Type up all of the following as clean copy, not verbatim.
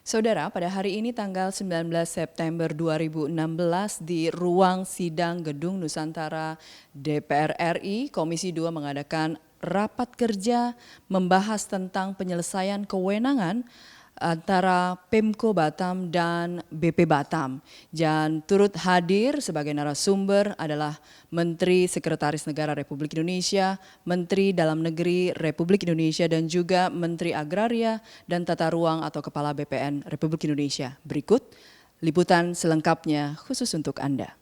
Saudara, pada hari ini tanggal 19 September 2016 di ruang sidang Gedung Nusantara DPR RI, Komisi 2 mengadakan rapat kerja membahas tentang penyelesaian kewenangan antara Pemko Batam dan BP Batam. Dan turut hadir sebagai narasumber adalah Menteri Sekretaris Negara Republik Indonesia, Menteri Dalam Negeri Republik Indonesia, dan juga Menteri Agraria dan Tata Ruang atau Kepala BPN Republik Indonesia. Berikut liputan selengkapnya khusus untuk Anda.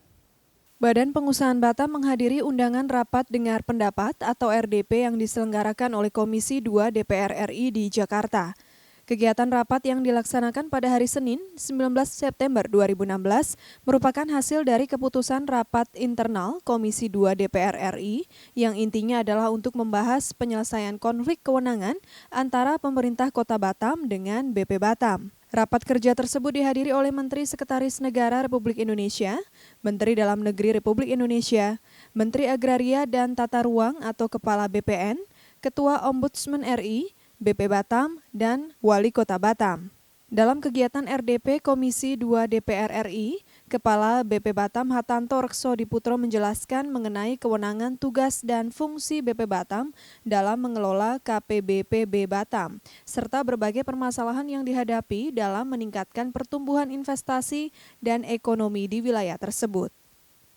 Badan Pengusahaan Batam menghadiri undangan rapat dengar pendapat atau RDP yang diselenggarakan oleh Komisi 2 DPR RI di Jakarta. Kegiatan rapat yang dilaksanakan pada hari Senin, 19 September 2016, merupakan hasil dari keputusan rapat internal Komisi 2 DPR RI yang intinya adalah untuk membahas penyelesaian konflik kewenangan antara pemerintah Kota Batam dengan BP Batam. Rapat kerja tersebut dihadiri oleh Menteri Sekretaris Negara Republik Indonesia, Menteri Dalam Negeri Republik Indonesia, Menteri Agraria dan Tata Ruang atau Kepala BPN, Ketua Ombudsman RI, BP Batam, dan Wali Kota Batam. Dalam kegiatan RDP Komisi 2 DPR RI, Kepala BP Batam Hatanto Rekso Diputro menjelaskan mengenai kewenangan tugas dan fungsi BP Batam dalam mengelola KPBPB Batam, serta berbagai permasalahan yang dihadapi dalam meningkatkan pertumbuhan investasi dan ekonomi di wilayah tersebut.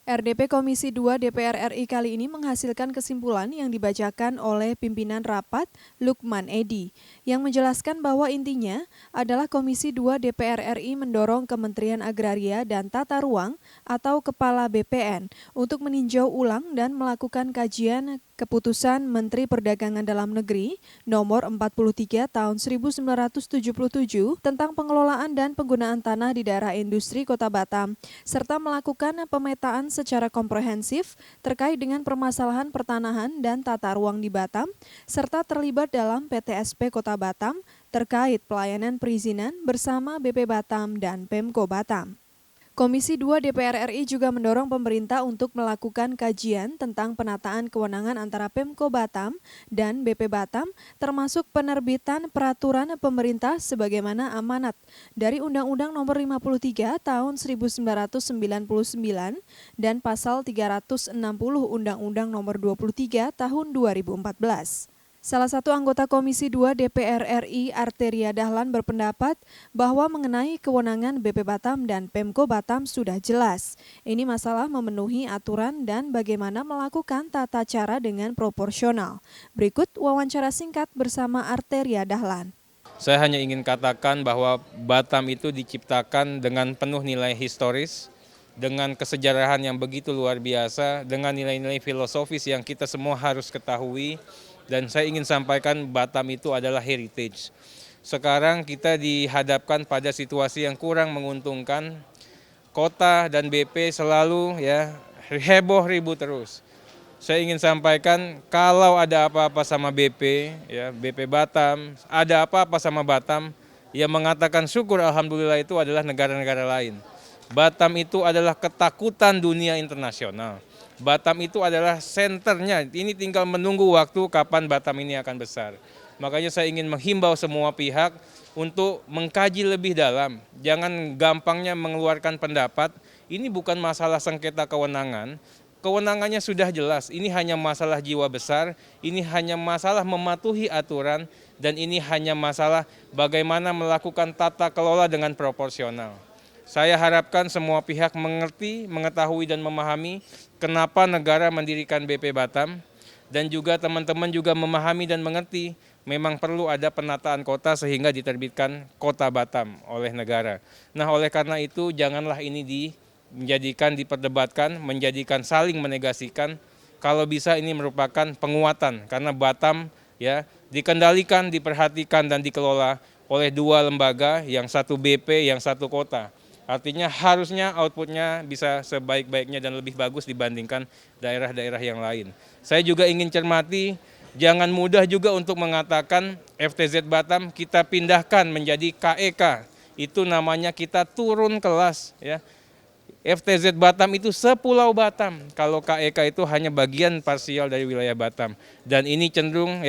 RDP Komisi 2 DPR RI kali ini menghasilkan kesimpulan yang dibacakan oleh pimpinan rapat Lukman Edi, yang menjelaskan bahwa intinya adalah Komisi 2 DPR RI mendorong Kementerian Agraria dan Tata Ruang atau Kepala BPN untuk meninjau ulang dan melakukan kajian Keputusan Menteri Perdagangan Dalam Negeri Nomor 43 Tahun 1977 tentang pengelolaan dan penggunaan tanah di daerah industri Kota Batam, serta melakukan pemetaan secara komprehensif terkait dengan permasalahan pertanahan dan tata ruang di Batam, serta terlibat dalam PTSP Kota Batam terkait pelayanan perizinan bersama BP Batam dan Pemko Batam. Komisi 2 DPR RI juga mendorong pemerintah untuk melakukan kajian tentang penataan kewenangan antara Pemko Batam dan BP Batam, termasuk penerbitan peraturan pemerintah sebagaimana amanat dari Undang-Undang Nomor 53 Tahun 1999 dan Pasal 360 Undang-Undang Nomor 23 Tahun 2014. Salah satu anggota Komisi 2 DPR RI, Arteria Dahlan, berpendapat bahwa mengenai kewenangan BP Batam dan Pemko Batam sudah jelas. Ini masalah memenuhi aturan dan bagaimana melakukan tata cara dengan proporsional. Berikut wawancara singkat bersama Arteria Dahlan. Saya hanya ingin katakan bahwa Batam itu diciptakan dengan penuh nilai historis, dengan kesejarahan yang begitu luar biasa, dengan nilai-nilai filosofis yang kita semua harus ketahui. Dan saya ingin sampaikan Batam itu adalah heritage. Sekarang kita dihadapkan pada situasi yang kurang menguntungkan. Kota dan BP selalu heboh ribut terus. Saya ingin sampaikan kalau ada apa-apa sama BP, BP Batam, ada apa-apa sama Batam, yang mengatakan syukur alhamdulillah itu adalah negara-negara lain. Batam itu adalah ketakutan dunia internasional. Batam itu adalah senternya, ini tinggal menunggu waktu kapan Batam ini akan besar. Makanya saya ingin menghimbau semua pihak untuk mengkaji lebih dalam. Jangan gampangnya mengeluarkan pendapat, ini bukan masalah sengketa kewenangan. Kewenangannya sudah jelas, ini hanya masalah jiwa besar, ini hanya masalah mematuhi aturan, dan ini hanya masalah bagaimana melakukan tata kelola dengan proporsional. Saya harapkan semua pihak mengerti, mengetahui dan memahami kenapa negara mendirikan BP Batam, dan juga teman-teman juga memahami dan mengerti memang perlu ada penataan kota sehingga diterbitkan Kota Batam oleh negara. Nah, oleh karena itu janganlah ini diperdebatkan, menjadikan saling menegasikan. Kalau bisa ini merupakan penguatan karena Batam dikendalikan, diperhatikan dan dikelola oleh dua lembaga, yang satu BP, yang satu kota. Artinya harusnya outputnya bisa sebaik-baiknya dan lebih bagus dibandingkan daerah-daerah yang lain. Saya juga ingin cermati, jangan mudah juga untuk mengatakan FTZ Batam kita pindahkan menjadi KEK. Itu namanya kita turun kelas. FTZ Batam itu sepulau Batam, kalau KEK itu hanya bagian parsial dari wilayah Batam. Dan ini cenderung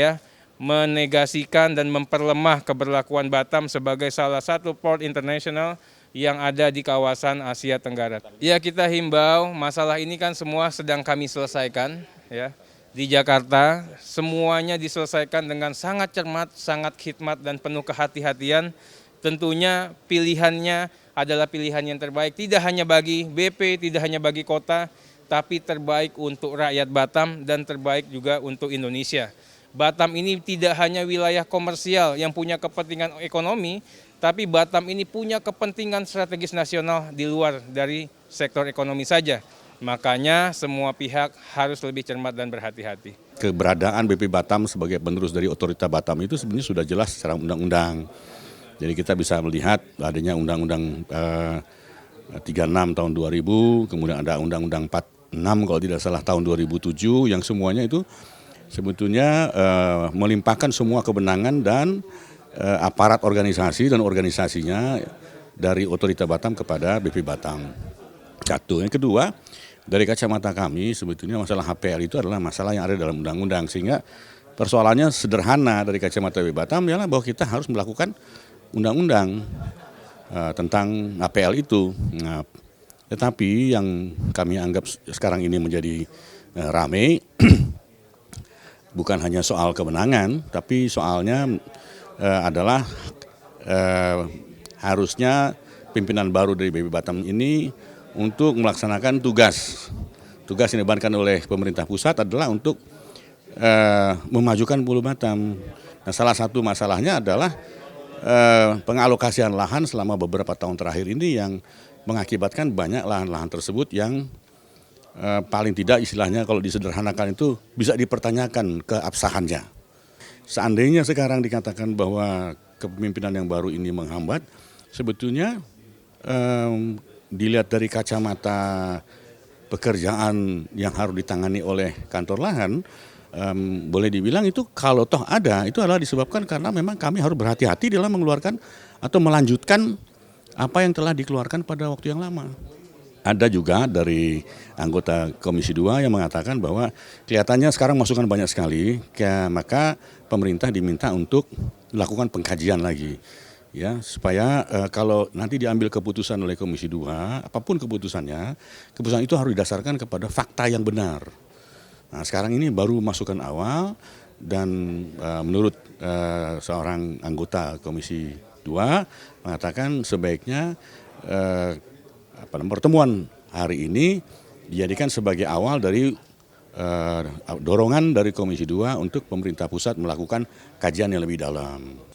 menegasikan dan memperlemah keberlakuan Batam sebagai salah satu port internasional yang ada di kawasan Asia Tenggara. Ya, kita himbau, masalah ini kan semua sedang kami selesaikan ya. Di Jakarta semuanya diselesaikan dengan sangat cermat, sangat khidmat dan penuh kehati-hatian. Tentunya pilihannya adalah pilihan yang terbaik, tidak hanya bagi BP, tidak hanya bagi kota, tapi terbaik untuk rakyat Batam dan terbaik juga untuk Indonesia. Batam ini tidak hanya wilayah komersial yang punya kepentingan ekonomi, tapi Batam ini punya kepentingan strategis nasional di luar dari sektor ekonomi saja. Makanya semua pihak harus lebih cermat dan berhati-hati. Keberadaan BP Batam sebagai penerus dari Otorita Batam itu sebenarnya sudah jelas secara undang-undang. Jadi kita bisa melihat adanya Undang-Undang 36 tahun 2000, kemudian ada Undang-Undang 46 kalau tidak salah tahun 2007, yang semuanya itu sebetulnya melimpahkan semua kewenangan dan aparat organisasi dan organisasinya dari Otorita Batam kepada BP Batam. Satu. Yang kedua, dari kacamata kami sebetulnya masalah HPL itu adalah masalah yang ada dalam undang-undang, sehingga persoalannya sederhana dari kacamata BP Batam adalah bahwa kita harus melakukan undang-undang tentang HPL itu. Nah, tetapi yang kami anggap sekarang ini menjadi ramai bukan hanya soal kewenangan, tapi soalnya adalah harusnya pimpinan baru dari BP Batam ini untuk melaksanakan tugas yang dibebankan oleh pemerintah pusat adalah untuk memajukan Pulau Batam. Nah, salah satu masalahnya adalah pengalokasian lahan selama beberapa tahun terakhir ini yang mengakibatkan banyak lahan-lahan tersebut yang paling tidak istilahnya kalau disederhanakan itu bisa dipertanyakan keabsahannya. Seandainya sekarang dikatakan bahwa kepemimpinan yang baru ini menghambat, sebetulnya dilihat dari kacamata pekerjaan yang harus ditangani oleh kantor lahan, boleh dibilang itu kalau toh ada, itu adalah disebabkan karena memang kami harus berhati-hati dalam mengeluarkan atau melanjutkan apa yang telah dikeluarkan pada waktu yang lama. Ada juga dari anggota Komisi 2 yang mengatakan bahwa kelihatannya sekarang masukan banyak sekali, maka pemerintah diminta untuk melakukan pengkajian lagi. Ya, supaya kalau nanti diambil keputusan oleh Komisi 2, apapun keputusannya, keputusan itu harus didasarkan kepada fakta yang benar. Nah, sekarang ini baru masukan awal dan menurut seorang anggota Komisi 2 mengatakan sebaiknya pertemuan hari ini dijadikan sebagai awal dari dorongan dari Komisi 2 untuk pemerintah pusat melakukan kajian yang lebih dalam.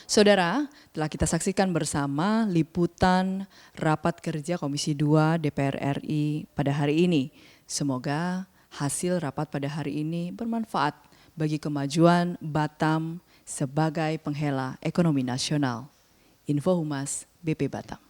Saudara, telah kita saksikan bersama liputan rapat kerja Komisi 2 DPR RI pada hari ini. Semoga hasil rapat pada hari ini bermanfaat bagi kemajuan Batam sebagai penghela ekonomi nasional. Info Humas BP Batam.